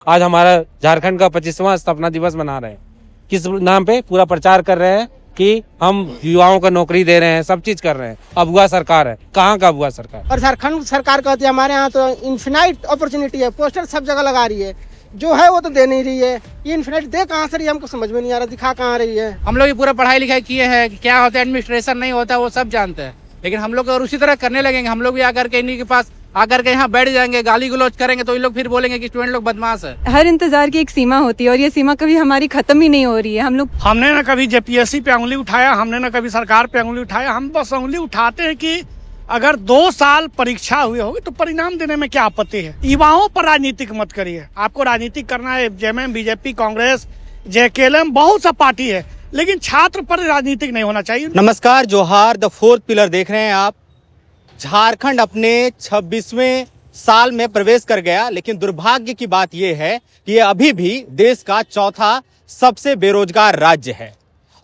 आज हमारा झारखंड का 25वां स्थापना दिवस मना रहे हैं। किस नाम पे? पूरा प्रचार कर रहे हैं कि हम युवाओं को नौकरी दे रहे हैं, सब चीज कर रहे हैं। अगुआ सरकार है। कहाँ का अगुआ सरकार? और झारखंड सरकार कहती है हमारे यहाँ तो इन्फिनाइट अपॉर्चुनिटी है, पोस्टर सब जगह लगा रही है, जो है वो तो दे नहीं रही है। ये इन्फिनाइट दे कहाँ से रही है, हमको समझ में नहीं आ रहा, दिखा कहाँ रही है। हम लोग ये पूरा पढ़ाई लिखाई किए हैं, क्या होता है एडमिनिस्ट्रेशन नहीं होता वो सब जानते हैं, लेकिन हम लोग अगर उसी तरह करने लगेंगे, हम लोग भी आकर के इन्हीं के पास आकर के यहाँ बैठ जाएंगे, गाली गलौज करेंगे, तो ये लोग फिर बोलेंगे कि स्टूडेंट लोग बदमाश है। हर इंतजार की एक सीमा होती है और ये सीमा कभी हमारी खत्म ही नहीं हो रही है। हमने ना कभी जेपीएससी पे उंगली उठाया, हमने ना कभी सरकार पे उंगली उठाया। हम बस उंगली उठाते हैं कि अगर 2 साल परीक्षा हुई होगी तो परिणाम देने में क्या आपत्ति है। युवाओं पर राजनीतिक मत करिए। आपको राजनीतिक करना है, जेएमएम, बीजेपी, कांग्रेस, जेकेएलएम, बहुत सा पार्टी है, लेकिन छात्र पर राजनीतिक नहीं होना चाहिए। नमस्कार, जोहार। द फोर्थ पिलर देख रहे हैं आप। झारखंड अपने 26वें साल में प्रवेश कर गया, लेकिन दुर्भाग्य की बात यह है कि यह अभी भी देश का चौथा सबसे बेरोजगार राज्य है।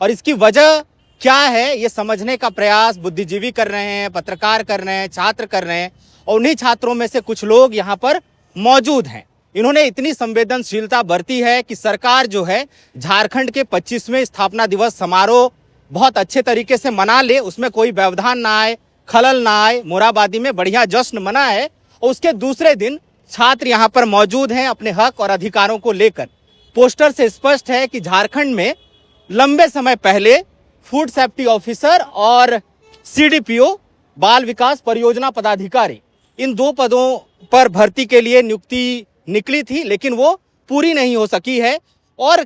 और इसकी वजह क्या है, ये समझने का प्रयास बुद्धिजीवी कर रहे हैं, पत्रकार कर रहे हैं, छात्र कर रहे हैं। और उन्हीं छात्रों में से कुछ लोग यहाँ पर मौजूद हैं। इन्होंने इतनी संवेदनशीलता बरती है कि सरकार जो है झारखंड के 25वें स्थापना दिवस समारोह बहुत अच्छे तरीके से मना ले, उसमें कोई व्यवधान ना आए, खलल ना आए। मोराबादी में बढ़िया जश्न मना है और उसके दूसरे दिन छात्र यहाँ पर मौजूद हैं अपने हक और अधिकारों को लेकर। पोस्टर से स्पष्ट है कि झारखंड में लंबे समय पहले फूड सेफ्टी ऑफिसर और सीडीपीओ बाल विकास परियोजना पदाधिकारी, इन 2 पदों पर भर्ती के लिए नियुक्ति निकली थी, लेकिन वो पूरी नहीं हो सकी है। और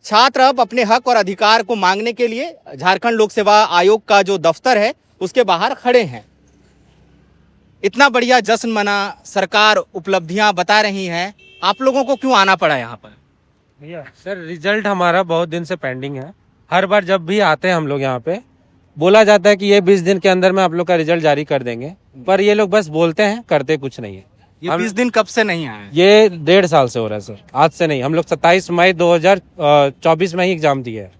छात्र अब अपने हक और अधिकार को मांगने के लिए झारखंड लोक सेवा आयोग का जो दफ्तर है उसके बाहर खड़े हैं। इतना बढ़िया जश्न मना, सरकार उपलब्धियां बता रही हैं, आप लोगों को क्यों आना पड़ा यहाँ पर? भैया सर, रिजल्ट हमारा बहुत दिन से पेंडिंग है। हर बार जब भी आते हैं हम लोग यहाँ पे बोला जाता है कि ये 20 दिन के अंदर में आप लोग का रिजल्ट जारी कर देंगे, पर ये लोग बस बोलते हैं, करते कुछ नहीं है। ये 20 दिन कब से नहीं आए? ये 1.5 साल से हो रहा है सर, आज से नहीं। हम लोग 27 मई 2024 में ही एग्जाम दिए है।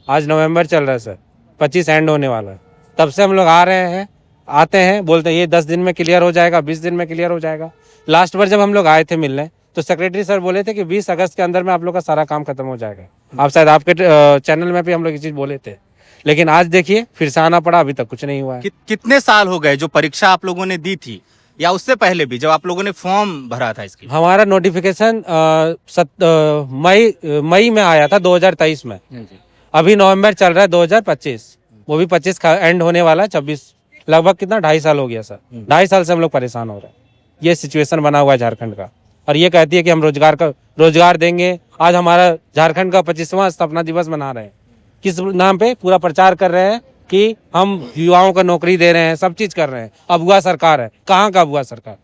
आज नवंबर चल रहा है सर, 25 एंड होने वाला है। तब से हम लोग आ रहे हैं, आते हैं, बोलते हैं ये 10 दिन में क्लियर हो जाएगा, 20 दिन में क्लियर हो जाएगा। लास्ट बार जब हम लोग आए थे मिलने तो सेक्रेटरी सर बोले थे कि 20 अगस्त के अंदर में आप लोग का सारा काम खत्म हो जाएगा। आप शायद आपके चैनल में भी हम लोग ये चीज बोले थे, लेकिन आज देखिए फिर से आना पड़ा, अभी तक कुछ नहीं हुआ है। कितने साल हो गए जो परीक्षा आप लोगों ने दी थी, या उससे पहले भी जब आप लोगों ने फॉर्म भरा था इसकी? हमारा नोटिफिकेशन मई में आया था 2023 में। अभी नवंबर चल रहा है 2025, वो भी 25 का एंड होने वाला है 26। लगभग कितना 2.5 साल हो गया सर। 2.5 साल से हम लोग परेशान हो रहे हैं। ये सिचुएशन बना हुआ है झारखंड का, और ये कहती है कि हम रोजगार देंगे। आज हमारा झारखंड का 25वां स्थापना दिवस मना रहे हैं। किस नाम पे? पूरा प्रचार कर रहे हैं कि हम युवाओं को नौकरी दे रहे हैं, सब चीज कर रहे हैं। अगुआ सरकार है। कहाँ का अगुआ सरकार?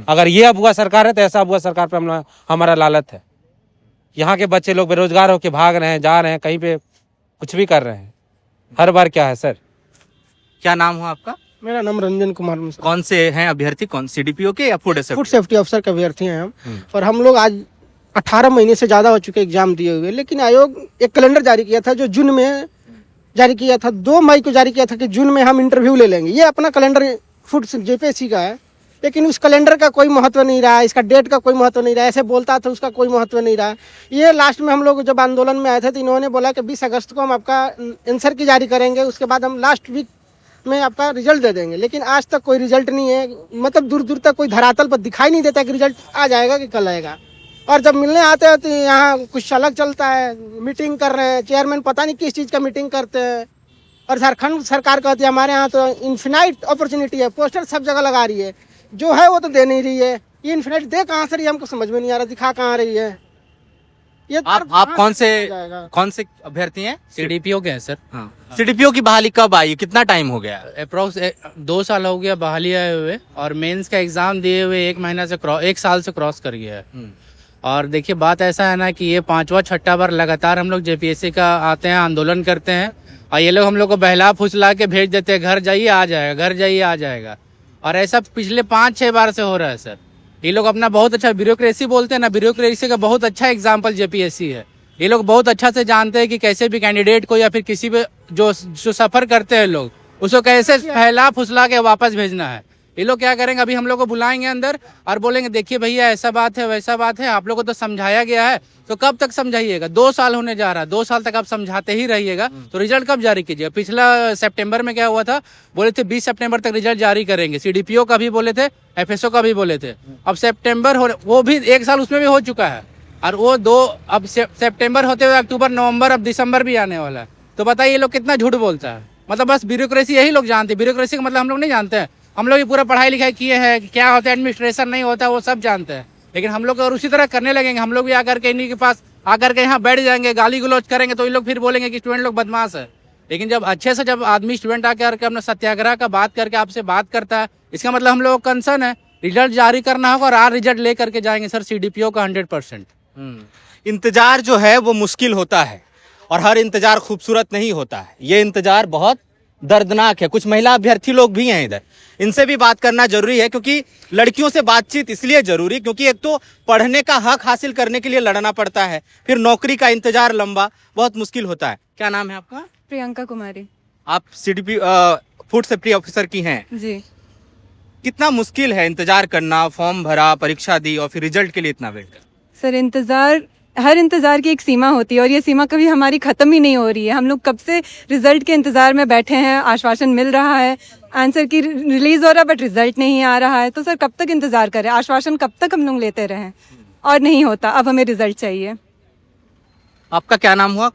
अगर ये अगुआ सरकार है तो ऐसा अगुआ सरकार पे हमारा लालत है। यहाँ के बच्चे लोग बेरोजगार होकर भाग रहे हैं, जा रहे हैं, कहीं पे कुछ भी कर रहे हैं। हर बार क्या है सर? क्या नाम हुआ आपका? मेरा नाम रंजन कुमार मिश्रा। कौन से हैं अभ्यर्थी? कौन, सीडीपीओ के या फूड सेफ्टी ऑफिसर के अभ्यर्थी हैं हम। और हम लोग आज 18 महीने से ज्यादा हो चुके एग्जाम दिए हुए, लेकिन आयोग एक कैलेंडर जारी किया था जो जून में जारी किया था, 2 मई को जारी किया था कि जून में हम इंटरव्यू ले लेंगे। ये अपना कैलेंडर फूड जेपीएससी का है, लेकिन उस कैलेंडर का कोई महत्व नहीं रहा, इसका डेट का कोई महत्व नहीं रहा। ऐसे बोलता था, उसका कोई महत्व नहीं रहा। ये लास्ट में हम लोग जब आंदोलन में आए थे तो इन्होंने बोला कि 20 अगस्त को हम आपका आंसर की जारी करेंगे, उसके बाद हम लास्ट वीक में आपका रिजल्ट दे देंगे। लेकिन आज तक कोई रिजल्ट नहीं है। मतलब दूर दूर तक कोई धरातल पर दिखाई नहीं देता कि रिजल्ट आ जाएगा कि कल आएगा। और जब मिलने आते हैं तो यहाँ कुछ अलग चलता है, मीटिंग कर रहे हैं, चेयरमैन पता नहीं किस चीज़ का मीटिंग करते हैं। और झारखंड सरकार कहती है हमारे यहाँ तो इन्फिनाइट अपॉर्चुनिटी है, पोस्टर सब जगह लगा रही है, जो है वो तो दे नहीं रही है। ये इन्फिनाइट दे कहाँ से रही है, हमको समझ में नहीं आ रहा, दिखा कहाँ रही है। ये आप कौन से अभ्यर्थी हैं? सीडीपीओ के हैं सर। हाँ। सीडीपीओ की बहाली कब आई, कितना टाइम हो गया? अप्रोक्स 2 साल हो गया बहाली आए हुए, और मेंस का एग्जाम दिए हुए 1 साल से क्रॉस कर गया है। और देखिए बात ऐसा है ना कि ये 5वां 6ठा बार लगातार हम लोग जेपीएससी का आते हैं, आंदोलन करते हैं, और ये लोग हम लोग को बहला फुसला के भेज देते हैं, घर जाइए आ जाएगा, घर जाइए आ जाएगा। और ऐसा पिछले 5-6 बार से हो रहा है सर। ये लोग अपना बहुत अच्छा ब्यूरोक्रेसी बोलते हैं ना, ब्यूरोक्रेसी का बहुत अच्छा एग्जाम्पल जेपीएससी है। ये लोग बहुत अच्छा से जानते हैं कि कैसे भी कैंडिडेट को या फिर किसी भी जो सफर करते हैं लोग, उसको कैसे फैला फुसला के वापस भेजना है। ये लोग क्या करेंगे, अभी हम लोग को बुलाएंगे अंदर और बोलेंगे देखिए भैया ऐसा बात है वैसा बात है, आप लोगों को तो समझाया गया है, तो कब तक समझाइएगा? 2 साल होने जा रहा है, 2 साल तक आप समझाते ही रहिएगा तो रिजल्ट कब जारी कीजिएगा? पिछला सितंबर में क्या हुआ था, बोले थे 20 सितंबर तक रिजल्ट जारी करेंगे, सीडीपीओ का भी बोले थे, एफएसओ का भी बोले थे। अब सितंबर हो, वो भी 1 साल उसमें भी हो चुका है, और वो अब सितंबर होते हुए अक्टूबर नवंबर अब दिसंबर भी आने वाला है। तो बताइए ये लोग कितना झूठ बोलता है। मतलब बस ब्यूरोक्रेसी यही लोग जानते हैं, ब्यूरोक्रेसी का मतलब हम लोग नहीं जानते हैं। हम लोग ये पूरा पढ़ाई लिखाई किए हैं, क्या होता है एडमिनिस्ट्रेशन नहीं होता वो सब जानते हैं, लेकिन हम लोग अगर उसी तरह करने लगेंगे, हम लोग भी आकर के इन्हीं के पास आकर के यहाँ बैठ जाएंगे, गाली गलौज करेंगे, तो ये लोग फिर बोलेंगे कि स्टूडेंट लोग बदमाश है। लेकिन जब अच्छे से जब आदमी स्टूडेंट आकर के अपना सत्याग्रह का बात करके आपसे बात करता है, इसका मतलब हम लोग कंसर्न है, रिजल्ट जारी करना होगा और आज रिजल्ट ले करके जाएंगे सर सीडीपीओ का 100%। इंतजार जो है वो मुश्किल होता है और हर इंतजार खूबसूरत नहीं होता है। ये इंतजार बहुत दर्दनाक है। कुछ महिला अभ्यर्थी लोग भी हैं इधर, इनसे भी बात करना जरूरी है, क्योंकि लड़कियों से बातचीत इसलिए जरूरी क्योंकि एक तो पढ़ने का हक हासिल करने के लिए लड़ना पड़ता है, फिर नौकरी का इंतजार लंबा बहुत मुश्किल होता है। क्या नाम है आपका? प्रियंका कुमारी आप सीडीपी फूड सेफ्टी ऑफिसर की हैं। जी। कितना मुश्किल है इंतजार करना, फॉर्म भरा, परीक्षा दी और फिर रिजल्ट के लिए इतना वेट करना? सर हर इंतज़ार की एक सीमा होती है और ये सीमा कभी हमारी ख़त्म ही नहीं हो रही है। हम लोग कब से रिजल्ट के इंतज़ार में बैठे हैं, आश्वासन मिल रहा है, आंसर की रिलीज़ हो रहा है बट रिजल्ट नहीं आ रहा है। तो सर कब तक इंतज़ार करें, आश्वासन कब तक हम लोग लेते रहें, और नहीं होता। अब हमें रिजल्ट चाहिए। आपका क्या नाम हुआ?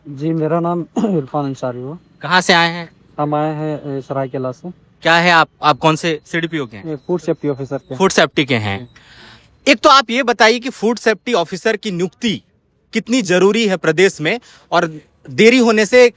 जी मेरा नाम इरफान अंसारी हुआ। कहाँ से आए हैं? हम आए हैं सरायकेला से। क्या है आप कौन से सीडीपीओ के हैं? फूड सेफ्टी ऑफिसर के। फूड सेफ्टी के हैं। एक तो आप ये बताइए कि फूड सेफ्टी ऑफिसर की नियुक्ति कितनी जरूरी है प्रदेश में, और देरी होने से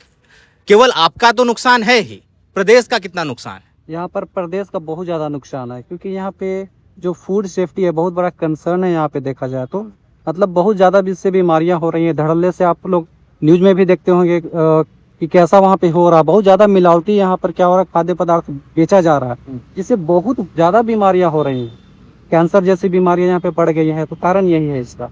केवल आपका तो नुकसान है ही, प्रदेश का कितना नुकसान है? यहाँ पर प्रदेश का बहुत ज़्यादा नुकसान है, क्योंकि यहाँ पे जो फूड सेफ्टी है बहुत बड़ा कंसर्न है। यहाँ पे देखा जाए तो मतलब बहुत ज़्यादा इससे बीमारियाँ हो रही हैं। धड़ल्ले से आप लोग न्यूज में भी देखते होंगे कि कैसा वहाँ पे हो रहा है। बहुत ज़्यादा मिलावटी यहाँ पर क्या हो रहा है, खाद्य पदार्थ बेचा जा रहा है, जिससे बहुत ज़्यादा बीमारियाँ हो रही हैं। कैंसर जैसी बीमारियां यहाँ पे बढ़ गई हैं, तो कारण यही है इसका।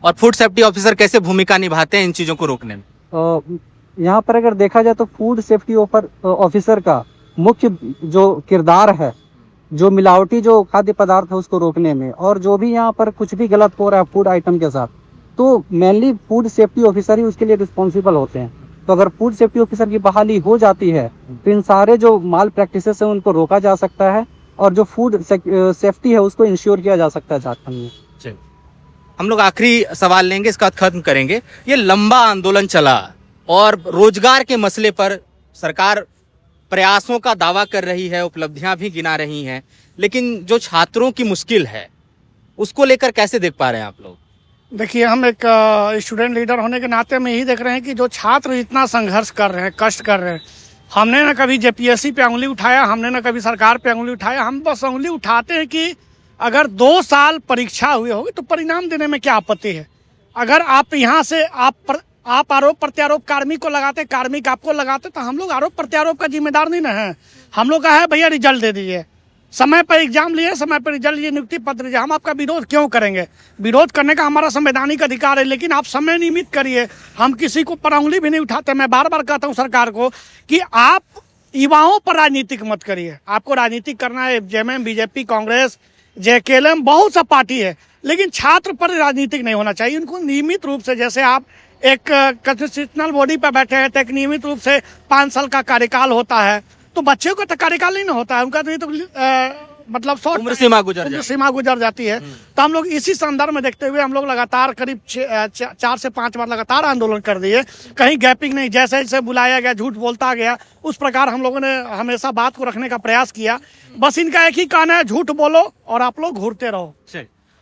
और फूड सेफ्टी ऑफिसर कैसे भूमिका निभाते हैं इन चीजों को रोकने में? यहाँ पर अगर देखा जाए तो फूड सेफ्टी ऑफिसर का मुख्य जो किरदार है, जो मिलावटी जो खाद्य पदार्थ है उसको रोकने में, और जो भी यहाँ पर कुछ भी गलत हो रहा है फूड आइटम के साथ, तो मेनली फूड सेफ्टी ऑफिसर ही उसके लिए रिस्पॉन्सिबल होते हैं। तो अगर फूड सेफ्टी ऑफिसर की बहाली हो जाती है तो इन सारे जो माल प्रैक्टिसेस है उनको रोका जा सकता है, और जो फूड सेफ्टी है उसको इंश्योर किया जा सकता है झारखंड में। हम लोग आखिरी सवाल लेंगे, इसका खत्म करेंगे। ये लंबा आंदोलन चला और रोजगार के मसले पर सरकार प्रयासों का दावा कर रही है, उपलब्धियां भी गिना रही हैं, लेकिन जो छात्रों की मुश्किल है उसको लेकर कैसे देख पा रहे हैं आप लोग? देखिए, हम एक स्टूडेंट लीडर होने के नाते में यही देख रहे हैं कि जो छात्र इतना संघर्ष कर रहे हैं, कष्ट कर रहे हैं, हमने ना कभी जेपीएससी पे उंगली उठाया, हमने ना कभी सरकार पे उंगली उठाया। हम बस उंगली उठाते हैं कि अगर 2 साल परीक्षा हुई होगी तो परिणाम देने में क्या आपत्ति है। अगर आप यहाँ से आप आरोप प्रत्यारोप कार्मिक को लगाते, कार्मिक आपको लगाते, तो हम लोग आरोप प्रत्यारोप का जिम्मेदार नहीं ना है। हम लोग का है भैया रिजल्ट दे दीजिए, समय पर एग्जाम लिए, समय पर रिजल्ट लिए, नियुक्ति पत्र दीजिए। हम आपका विरोध क्यों करेंगे? विरोध करने का हमारा संवैधानिक अधिकार है, लेकिन आप समय नियमित करिए। हम किसी को पर उंगली भी नहीं उठाते। मैं बार बार कहता हूँ सरकार को कि आप युवाओं पर राजनीतिक मत करिए। आपको राजनीतिक करना है, जेएमएम, बीजेपी, कांग्रेस, जेकेएलएम, बहुत सा पार्टी है, लेकिन छात्र पर राजनीतिक नहीं होना चाहिए। उनको नियमित रूप से, जैसे आप एक कॉन्स्टिट्यूशनल बॉडी पर बैठे हैं तो एक नियमित रूप से 5 साल का कार्यकाल होता है, तो बच्चों का तो कार्यकाल नहीं ना होता है, उनका तो मतलब उम्र सीमा गुजर जाती है। तो हम लोग इसी संदर्भ में देखते हुए हम लोग लगातार करीब 4 से 5 बार लगातार आंदोलन कर दिए, कहीं गैपिंग नहीं। जैसे जैसे बुलाया गया, झूठ बोलता गया, उस प्रकार हम लोगों ने हमेशा बात को रखने का प्रयास किया। बस इनका एक ही कहना है, झूठ बोलो और आप लोग घूरते रहो।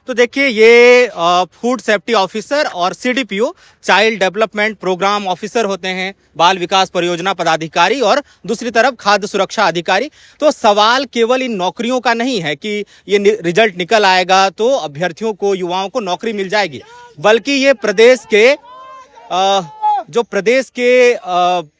तो देखिए, ये फूड सेफ्टी ऑफिसर और CDPO child development programme officer होते हैं, बाल विकास परियोजना पदाधिकारी, और दूसरी तरफ खाद्य सुरक्षा अधिकारी। तो सवाल केवल इन नौकरियों का नहीं है कि ये रिजल्ट निकल आएगा तो अभ्यर्थियों को, युवाओं को नौकरी मिल जाएगी, बल्कि ये प्रदेश के जो प्रदेश के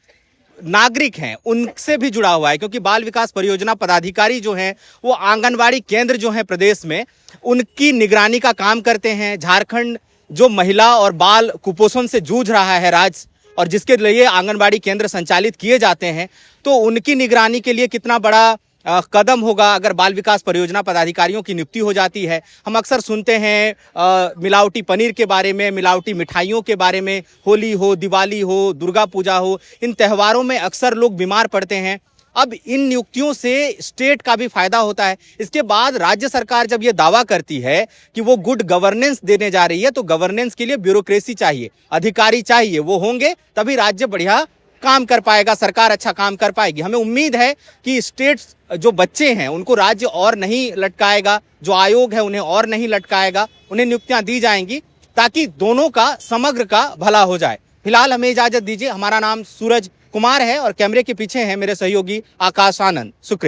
नागरिक हैं उनसे भी जुड़ा हुआ है, क्योंकि बाल विकास परियोजना पदाधिकारी जो हैं वो आंगनवाड़ी केंद्र जो हैं प्रदेश में, उनकी निगरानी का काम करते हैं। झारखंड जो महिला और बाल कुपोषण से जूझ रहा है राज्य, और जिसके लिए आंगनवाड़ी केंद्र संचालित किए जाते हैं, तो उनकी निगरानी के लिए कितना बड़ा कदम होगा अगर बाल विकास परियोजना पदाधिकारियों की नियुक्ति हो जाती है। हम अक्सर सुनते हैं मिलावटी पनीर के बारे में, मिलावटी मिठाइयों के बारे में, होली हो, दिवाली हो, दुर्गा पूजा हो, इन त्योहारों में अक्सर लोग बीमार पड़ते हैं। अब इन नियुक्तियों से स्टेट का भी फायदा होता है। इसके बाद राज्य सरकार जब ये दावा करती है कि वो गुड गवर्नेंस देने जा रही है, तो गवर्नेंस के लिए ब्यूरोक्रेसी चाहिए, अधिकारी चाहिए, वो होंगे तभी राज्य बढ़िया काम कर पाएगा, सरकार अच्छा काम कर पाएगी। हमें उम्मीद है कि स्टेट जो बच्चे हैं उनको राज्य और नहीं लटकाएगा, जो आयोग है उन्हें और नहीं लटकाएगा, उन्हें नियुक्तियां दी जाएंगी ताकि दोनों का समग्र का भला हो जाए। फिलहाल हमें इजाजत दीजिए। हमारा नाम सूरज कुमार है और कैमरे के पीछे हैं मेरे सहयोगी आकाश आनंद। शुक्रिया।